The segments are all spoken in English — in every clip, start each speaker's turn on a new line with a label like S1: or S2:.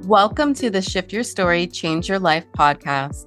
S1: Welcome to the Shift Your Story, Change Your Life podcast.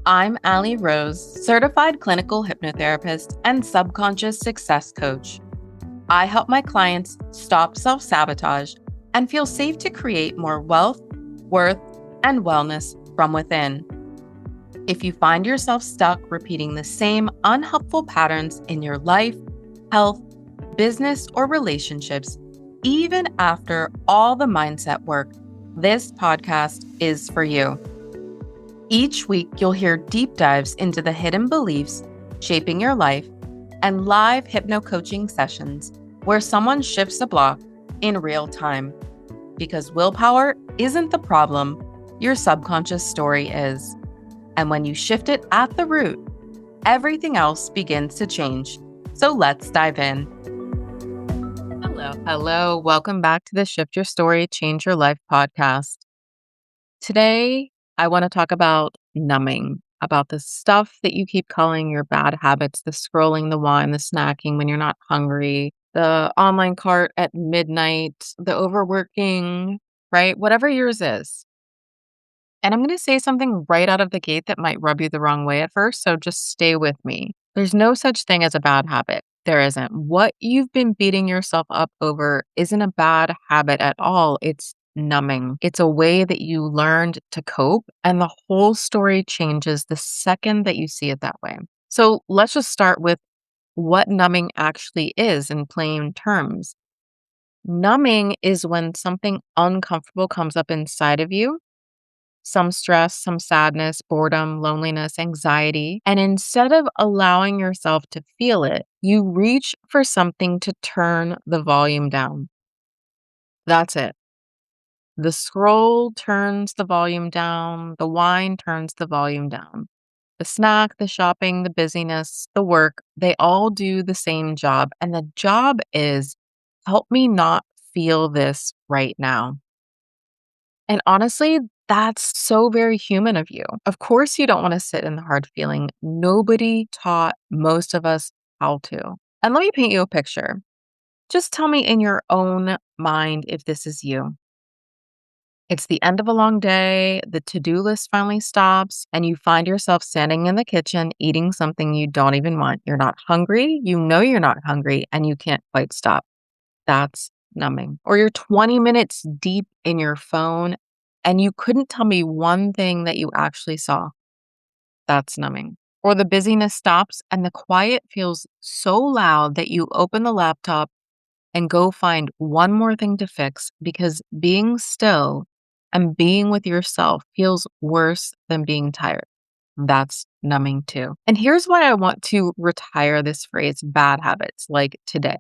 S1: I'm Allie Rose, certified clinical hypnotherapist and subconscious success coach. I help my clients stop self-sabotage and feel safe to create more wealth, worth, and wellness from within. If you find yourself stuck repeating the same unhelpful patterns in your life, health, business, or relationships, even after all the mindset work, this podcast is for you. Each week, you'll hear deep dives into the hidden beliefs shaping your life and live hypno coaching sessions where someone shifts a block in real time. Because willpower isn't the problem, your subconscious story is. And when you shift it at the root, everything else begins to change. So let's dive in. Hello. Welcome back to the Shift Your Story, Change Your Life podcast. Today, I want to talk about numbing, about the stuff that you keep calling your bad habits, the scrolling, the wine, the snacking when you're not hungry, the online cart at midnight, the overworking, right? Whatever yours is. And I'm going to say something right out of the gate that might rub you the wrong way at first, so just stay with me. There's no such thing as a bad habit. There isn't. What you've been beating yourself up over isn't a bad habit at all. It's numbing. It's a way that you learned to cope, and the whole story changes the second that you see it that way. So let's just start with what numbing actually is in plain terms. Numbing is when something uncomfortable comes up inside of you. Some stress, some sadness, boredom, loneliness, anxiety. And instead of allowing yourself to feel it, you reach for something to turn the volume down. That's it. The scroll turns the volume down. The wine turns the volume down. The snack, the shopping, the busyness, the work, they all do the same job. And the job is help me not feel this right now. And honestly, that's so very human of you. Of course, you don't want to sit in the hard feeling. Nobody taught most of us how to. And let me paint you a picture. Just tell me in your own mind if this is you. It's the end of a long day, the to-do list finally stops, and you find yourself standing in the kitchen eating something you don't even want. You're not hungry, you know you're not hungry, and you can't quite stop. That's numbing. Or you're 20 minutes deep in your phone and you couldn't tell me one thing that you actually saw. That's numbing. Or the busyness stops and the quiet feels so loud that you open the laptop and go find one more thing to fix because being still and being with yourself feels worse than being tired. That's numbing too. And here's why I want to retire this phrase, bad habits, like today.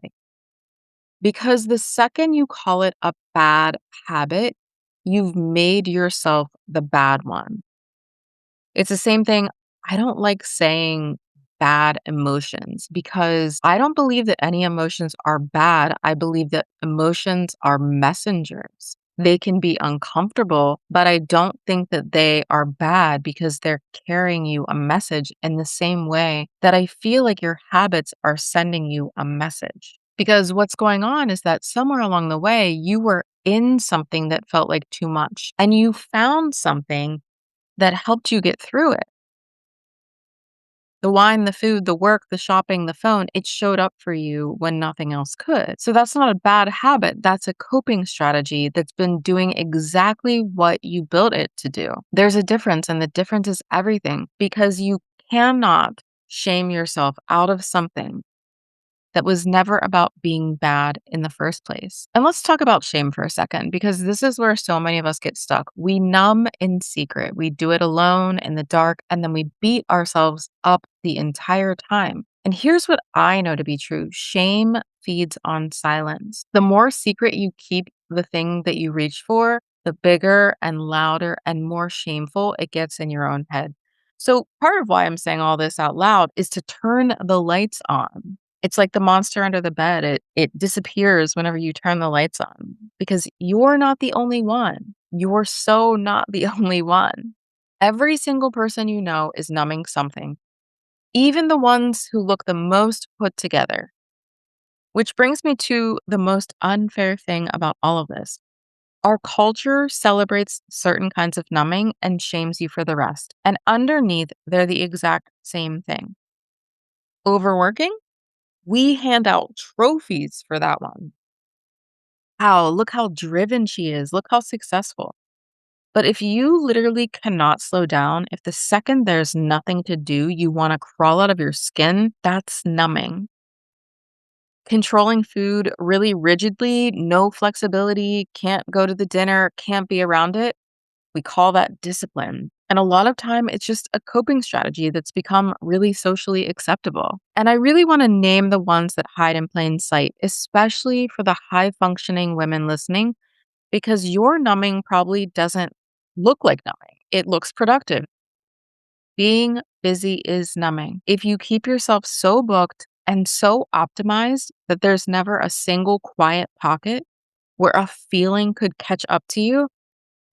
S1: Because the second you call it a bad habit, you've made yourself the bad one. It's the same thing. I don't like saying bad emotions because I don't believe that any emotions are bad. I believe that emotions are messengers. They can be uncomfortable, but I don't think that they are bad because they're carrying you a message in the same way that I feel like your habits are sending you a message. Because what's going on is that somewhere along the way, you were in something that felt like too much and you found something that helped you get through it. The wine, the food, the work, the shopping, the phone, it showed up for you when nothing else could. So that's not a bad habit. That's a coping strategy that's been doing exactly what you built it to do. There's a difference, and the difference is everything because you cannot shame yourself out of something that was never about being bad in the first place. And let's talk about shame for a second, because this is where so many of us get stuck. We numb in secret. We do it alone in the dark, and then we beat ourselves up the entire time. And here's what I know to be true. Shame feeds on silence. The more secret you keep the thing that you reach for, the bigger and louder and more shameful it gets in your own head. So part of why I'm saying all this out loud is to turn the lights on. It's like the monster under the bed. It disappears whenever you turn the lights on because you're not the only one. You're so not the only one. Every single person you know is numbing something, even the ones who look the most put together. Which brings me to the most unfair thing about all of this. Our culture celebrates certain kinds of numbing and shames you for the rest. And underneath, they're the exact same thing. Overworking? We hand out trophies for that one. Wow, look how driven she is. Look how successful. But if you literally cannot slow down, if the second there's nothing to do, you want to crawl out of your skin, that's numbing. Controlling food really rigidly, no flexibility, can't go to the dinner, can't be around it, we call that discipline. And a lot of time, it's just a coping strategy that's become really socially acceptable. And I really want to name the ones that hide in plain sight, especially for the high functioning women listening, because your numbing probably doesn't look like numbing. It looks productive. Being busy is numbing. If you keep yourself so booked and so optimized that there's never a single quiet pocket where a feeling could catch up to you,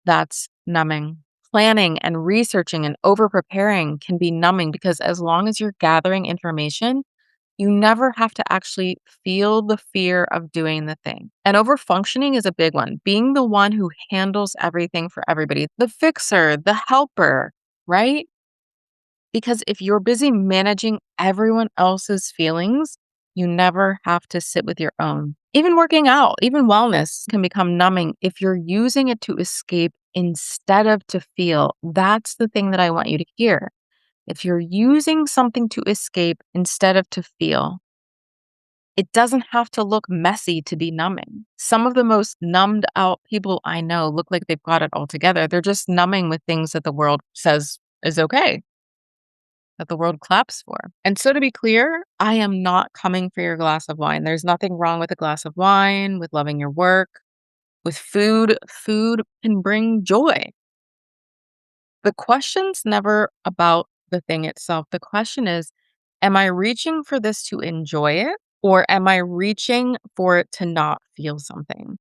S1: that's numbing. Planning and researching and over preparing can be numbing because as long as you're gathering information, you never have to actually feel the fear of doing the thing. And over functioning is a big one. Being the one who handles everything for everybody, the fixer, the helper, right? Because if you're busy managing everyone else's feelings, you never have to sit with your own. Even working out, even wellness can become numbing if you're using it to escape instead of to feel. That's the thing that I want you to hear. If you're using something to escape instead of to feel, it doesn't have to look messy to be numbing. Some of the most numbed out people I know look like they've got it all together. They're just numbing with things that the world says is okay, that the world claps for. And so to be clear, I am not coming for your glass of wine. There's nothing wrong with a glass of wine, with loving your work, with food. Food can bring joy. The question's never about the thing itself. The question is, am I reaching for this to enjoy it? Or am I reaching for it to not feel something?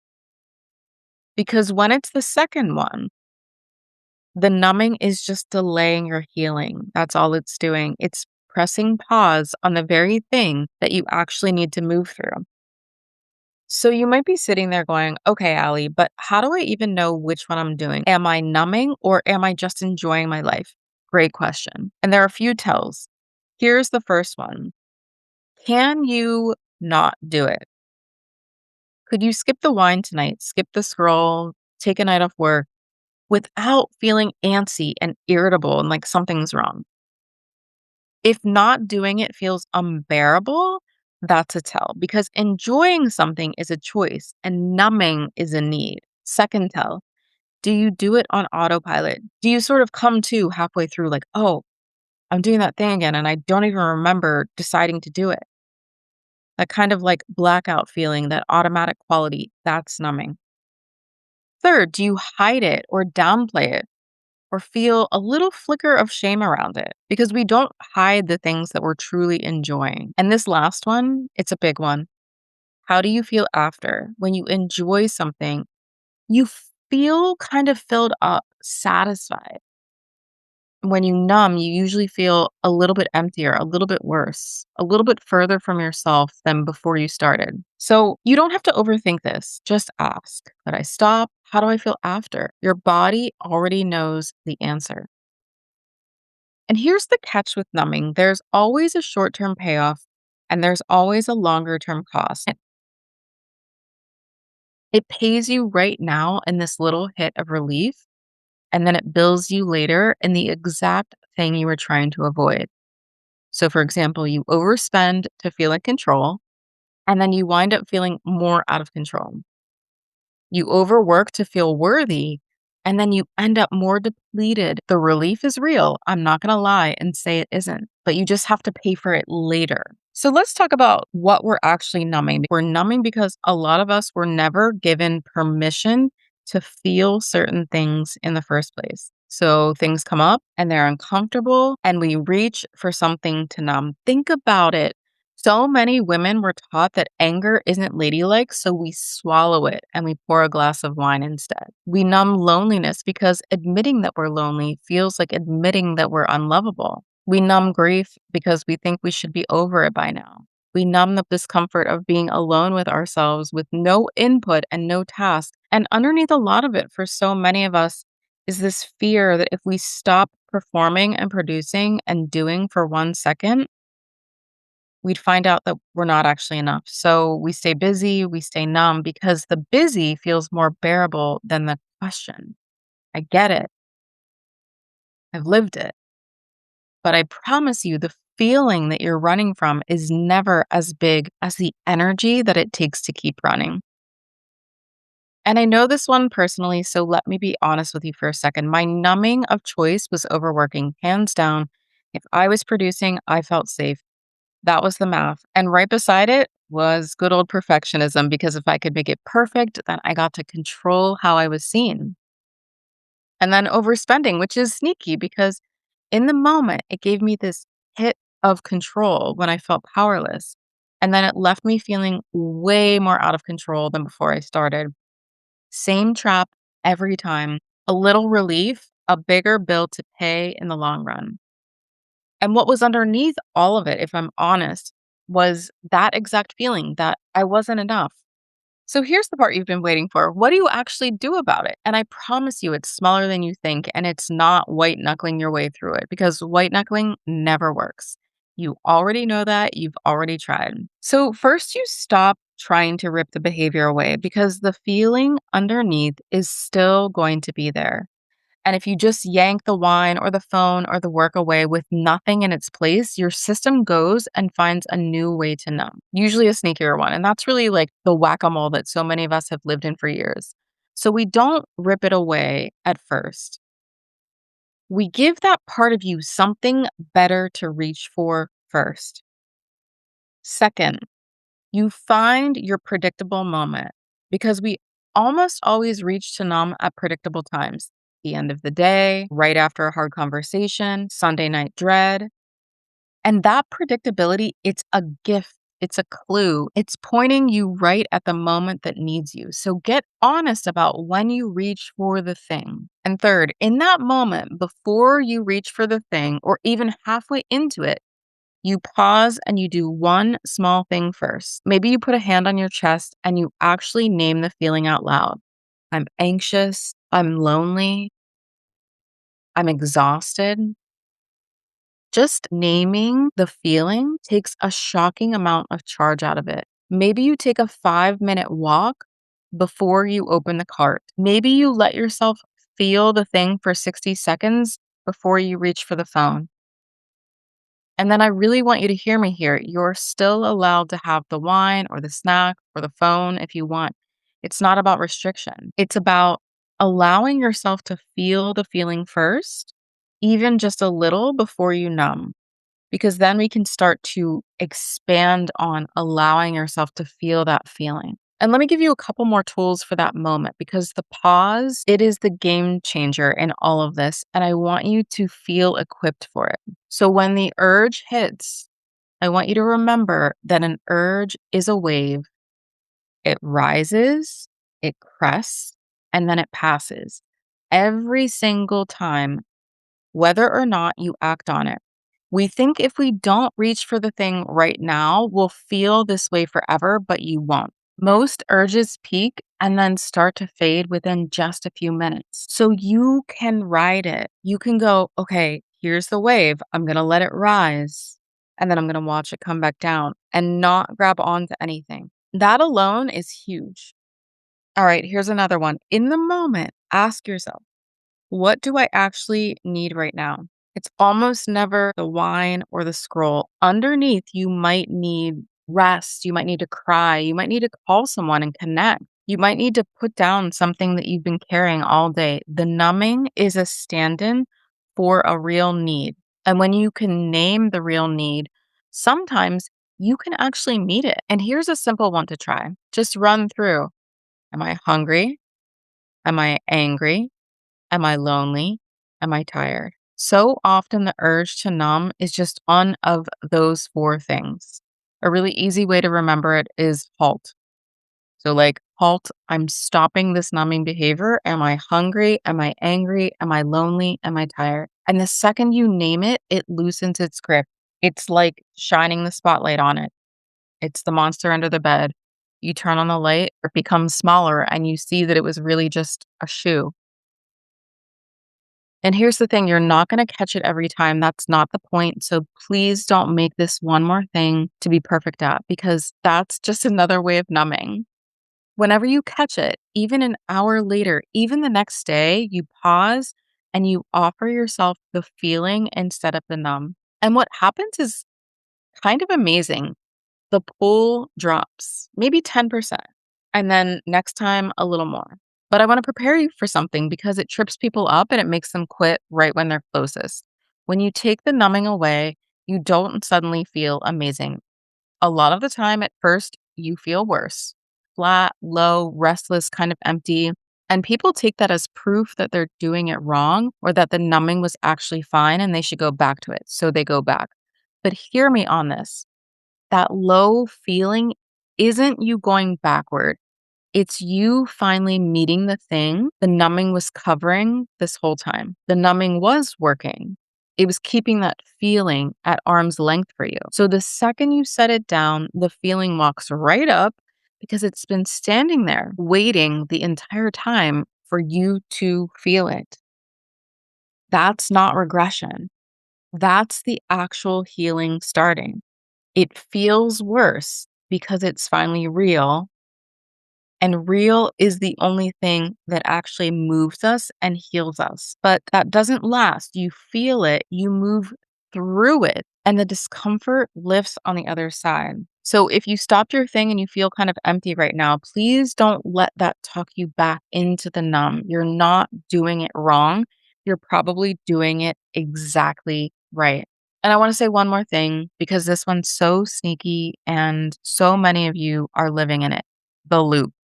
S1: Because when it's the second one, the numbing is just delaying your healing. That's all it's doing. It's pressing pause on the very thing that you actually need to move through. So you might be sitting there going, okay, Allie, but how do I even know which one I'm doing? Am I numbing or am I just enjoying my life? Great question. And there are a few tells. Here's the first one. Can you not do it? Could you skip the wine tonight, skip the scroll, take a night off work without feeling antsy and irritable and like something's wrong? If not doing it feels unbearable, that's a tell because enjoying something is a choice and numbing is a need. Second tell, do you do it on autopilot? Do you sort of come to halfway through, like, oh, I'm doing that thing again and I don't even remember deciding to do it? That kind of like blackout feeling, that automatic quality, that's numbing. Third, do you hide it or downplay it or feel a little flicker of shame around it? Because we don't hide the things that we're truly enjoying. And this last one, it's a big one. How do you feel after? When you enjoy something, you feel kind of filled up, satisfied. When you numb, you usually feel a little bit emptier, a little bit worse, a little bit further from yourself than before you started. So you don't have to overthink this. Just ask, could I stop? How do I feel after? Your body already knows the answer. And here's the catch with numbing. There's always a short-term payoff and there's always a longer-term cost. It pays you right now in this little hit of relief, and then it bills you later in the exact thing you were trying to avoid. So, for example, you overspend to feel in control, and then you wind up feeling more out of control. You overwork to feel worthy, and then you end up more depleted. The relief is real. I'm not going to lie and say it isn't, but you just have to pay for it later. So let's talk about what we're actually numbing. We're numbing because a lot of us were never given permission to feel certain things in the first place. So things come up and they're uncomfortable, and we reach for something to numb. Think about it. So many women were taught that anger isn't ladylike, so we swallow it and we pour a glass of wine instead. We numb loneliness because admitting that we're lonely feels like admitting that we're unlovable. We numb grief because we think we should be over it by now. We numb the discomfort of being alone with ourselves with no input and no task. And underneath a lot of it for so many of us is this fear that if we stop performing and producing and doing for 1 second, we'd find out that we're not actually enough. So we stay busy, we stay numb because the busy feels more bearable than the question. I get it. I've lived it. But I promise you, the feeling that you're running from is never as big as the energy that it takes to keep running. And I know this one personally, so let me be honest with you for a second. My numbing of choice was overworking, hands down. If I was producing, I felt safe. That was the math. And right beside it was good old perfectionism, because if I could make it perfect, then I got to control how I was seen. And then overspending, which is sneaky because in the moment, it gave me this hit of control when I felt powerless. And then it left me feeling way more out of control than before I started. Same trap every time. A little relief, a bigger bill to pay in the long run. And what was underneath all of it, if I'm honest, was that exact feeling that I wasn't enough. So here's the part you've been waiting for. What do you actually do about it? And I promise you, it's smaller than you think, and it's not white knuckling your way through it, because white knuckling never works. You already know that. You've already tried. So, first, you stop trying to rip the behavior away because the feeling underneath is still going to be there. And if you just yank the wine or the phone or the work away with nothing in its place, your system goes and finds a new way to numb, usually a sneakier one. And that's really like the whack a mole that so many of us have lived in for years. So we don't rip it away at first. We give that part of you something better to reach for first. Second, you find your predictable moment, because we almost always reach to numb at predictable times. The end of the day, right after a hard conversation, Sunday night dread. And that predictability, it's a gift. It's a clue. It's pointing you right at the moment that needs you. So get honest about when you reach for the thing. And third, in that moment, before you reach for the thing or even halfway into it, you pause and you do one small thing first. Maybe you put a hand on your chest and you actually name the feeling out loud. I'm anxious. I'm lonely. I'm exhausted. Just naming the feeling takes a shocking amount of charge out of it. Maybe you take a 5-minute walk before you open the cart. Maybe you let yourself feel the thing for 60 seconds before you reach for the phone. And then I really want you to hear me here. You're still allowed to have the wine or the snack or the phone if you want. It's not about restriction. It's about allowing yourself to feel the feeling first, even just a little before you numb, because then we can start to expand on allowing yourself to feel that feeling. And let me give you a couple more tools for that moment, because the pause, it is the game changer in all of this. And I want you to feel equipped for it. So when the urge hits, I want you to remember that an urge is a wave. It rises, it crests, and then it passes. Every single time, whether or not you act on it. We think if we don't reach for the thing right now, we'll feel this way forever, but you won't. Most urges peak and then start to fade within just a few minutes. So you can ride it. You can go, okay, here's the wave. I'm going to let it rise. And then I'm going to watch it come back down and not grab onto anything. That alone is huge. All right, here's another one. In the moment, ask yourself, what do I actually need right now? It's almost never the wine or the scroll. Underneath, you might need rest. You might need to cry. You might need to call someone and connect. You might need to put down something that you've been carrying all day. The numbing is a stand in for a real need. And when you can name the real need, sometimes you can actually meet it. And here's a simple one to try. Just run through. Am I hungry? Am I angry? Am I lonely? Am I tired? So often the urge to numb is just one of those four things. A really easy way to remember it is halt. So, like, halt, I'm stopping this numbing behavior. Am I hungry? Am I angry? Am I lonely? Am I tired? And the second you name it, it loosens its grip. It's like shining the spotlight on it. It's the monster under the bed. You turn on the light, it becomes smaller, and you see that it was really just a shoe. And here's the thing, you're not gonna catch it every time, that's not the point, so please don't make this one more thing to be perfect at, because that's just another way of numbing. Whenever you catch it, even an hour later, even the next day, you pause and you offer yourself the feeling instead of the numb. And what happens is kind of amazing. The pull drops, maybe 10%, and then next time a little more. But I want to prepare you for something because it trips people up and it makes them quit right when they're closest. When you take the numbing away, you don't suddenly feel amazing. A lot of the time at first, you feel worse, flat, low, restless, kind of empty. And people take that as proof that they're doing it wrong or that the numbing was actually fine and they should go back to it. So they go back. But hear me on this, that low feeling isn't you going backward. It's you finally meeting the thing the numbing was covering this whole time. The numbing was working. It was keeping that feeling at arm's length for you. So the second you set it down, the feeling walks right up because it's been standing there waiting the entire time for you to feel it. That's not regression. That's the actual healing starting. It feels worse because it's finally real, and real is the only thing that actually moves us and heals us. But that doesn't last. You feel it, you move through it, and the discomfort lifts on the other side. So if you stopped your thing and you feel kind of empty right now, please don't let that talk you back into the numb. You're not doing it wrong. You're probably doing it exactly right. And I want to say one more thing because this one's so sneaky and so many of you are living in it, the loop.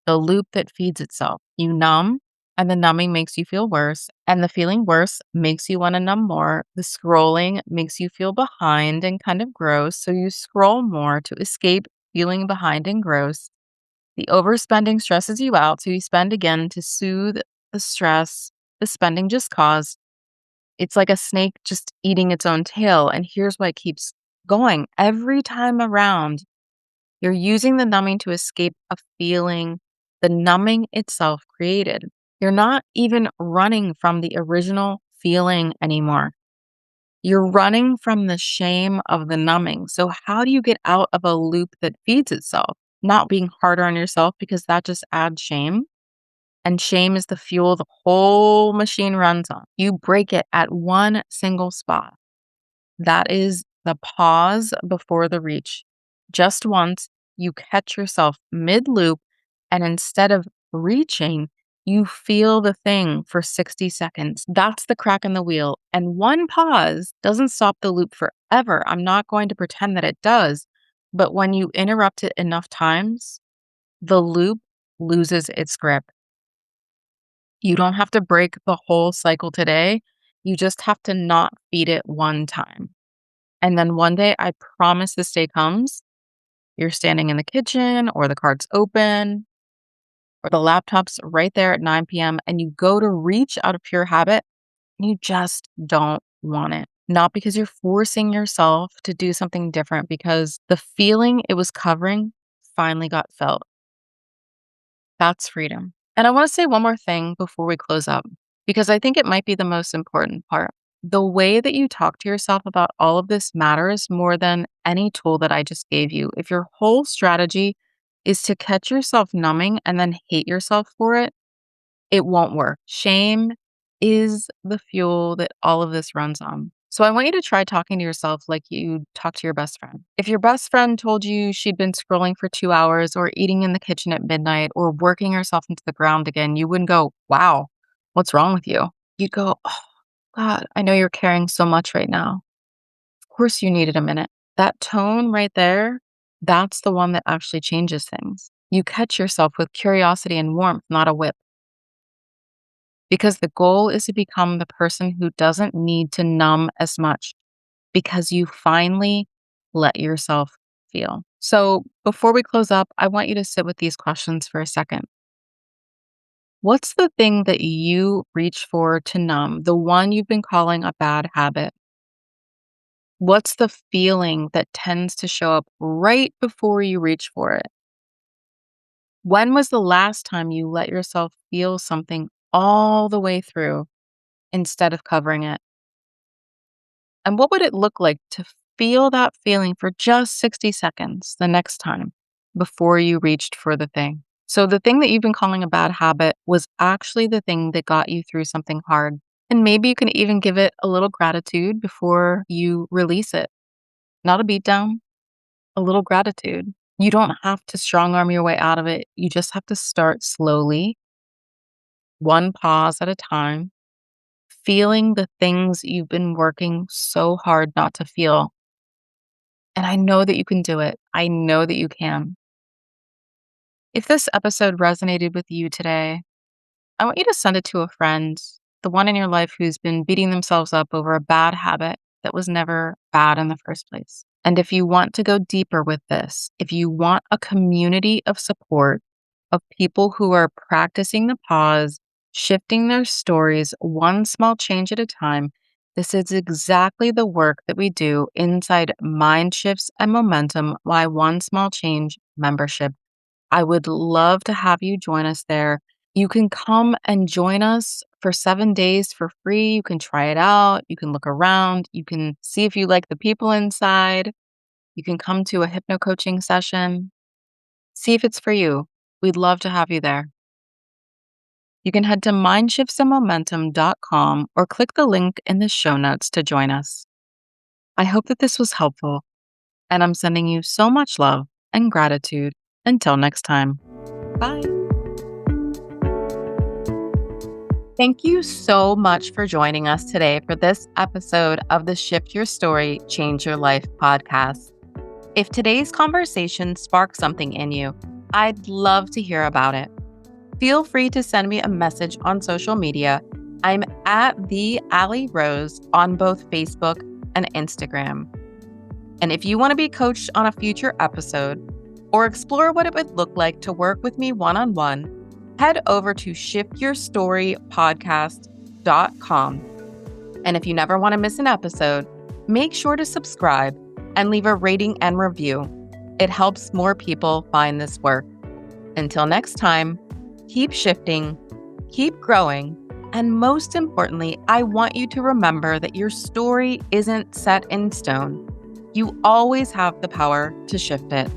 S1: The loop that feeds itself. You numb, and the numbing makes you feel worse, and the feeling worse makes you want to numb more. The scrolling makes you feel behind and kind of gross, so you scroll more to escape feeling behind and gross. The overspending stresses you out, so you spend again to soothe the stress the spending just caused. It's like a snake just eating its own tail, and here's why it keeps going. Every time around, you're using the numbing to escape a feeling the numbing itself created. You're not even running from the original feeling anymore. You're running from the shame of the numbing. So, how do you get out of a loop that feeds itself? Not being harder on yourself because that just adds shame. And shame is the fuel the whole machine runs on. You break it at one single spot. That is the pause before the reach. Just once, you catch yourself mid loop, and instead of reaching, you feel the thing for 60 seconds. That's the crack in the wheel. And one pause doesn't stop the loop forever. I'm not going to pretend that it does. But when you interrupt it enough times, the loop loses its grip. You don't have to break the whole cycle today. You just have to not feed it one time. And then one day, I promise this day comes, you're standing in the kitchen or the cart's open or the laptop's right there at 9 p.m. and you go to reach out of pure habit and you just don't want it. Not because you're forcing yourself to do something different, because the feeling it was covering finally got felt. That's freedom. And I want to say one more thing before we close up, because I think it might be the most important part. The way that you talk to yourself about all of this matters more than any tool that I just gave you. If your whole strategy is to catch yourself numbing and then hate yourself for it, it won't work. Shame is the fuel that all of this runs on. So I want you to try talking to yourself like you talk to your best friend. If your best friend told you she'd been scrolling for 2 hours or eating in the kitchen at midnight or working herself into the ground again, you wouldn't go, "Wow, what's wrong with you?" You'd go, "Oh, God, I know you're carrying so much right now. Of course you needed a minute." That tone right there, that's the one that actually changes things. You catch yourself with curiosity and warmth, not a whip. Because the goal is to become the person who doesn't need to numb as much because you finally let yourself feel. So, before we close up, I want you to sit with these questions for a second. What's the thing that you reach for to numb, the one you've been calling a bad habit? What's the feeling that tends to show up right before you reach for it? When was the last time you let yourself feel something all the way through instead of covering it? And what would it look like to feel that feeling for just 60 seconds the next time before you reached for the thing? So, the thing that you've been calling a bad habit was actually the thing that got you through something hard. And maybe you can even give it a little gratitude before you release it. Not a beatdown, a little gratitude. You don't have to strong arm your way out of it. You just have to start slowly, one pause at a time, feeling the things you've been working so hard not to feel. And I know that you can do it. I know that you can. If this episode resonated with you today, I want you to send it to a friend, the one in your life who's been beating themselves up over a bad habit that was never bad in the first place. And if you want to go deeper with this, if you want a community of support of people who are practicing the pause, shifting their stories one small change at a time, this is exactly the work that we do inside Mind Shifts and Momentum Why One Small Change membership. I would love to have you join us there. You can come and join us for 7 days for free. You can try it out. You can look around. You can see if you like the people inside. You can come to a hypno coaching session. See if it's for you. We'd love to have you there. You can head to mindshiftsandmomentum.com or click the link in the show notes to join us. I hope that this was helpful, and I'm sending you so much love and gratitude. Until next time. Bye. Thank you so much for joining us today for this episode of the Shift Your Story, Change Your Life podcast. If today's conversation sparked something in you, I'd love to hear about it. Feel free to send me a message on social media. I'm at the Allie Rose on both Facebook and Instagram. And if you want to be coached on a future episode or explore what it would look like to work with me one-on-one, head over to shiftyourstorypodcast.com. And if you never want to miss an episode, make sure to subscribe and leave a rating and review. It helps more people find this work. Until next time, keep shifting, keep growing, and most importantly, I want you to remember that your story isn't set in stone. You always have the power to shift it.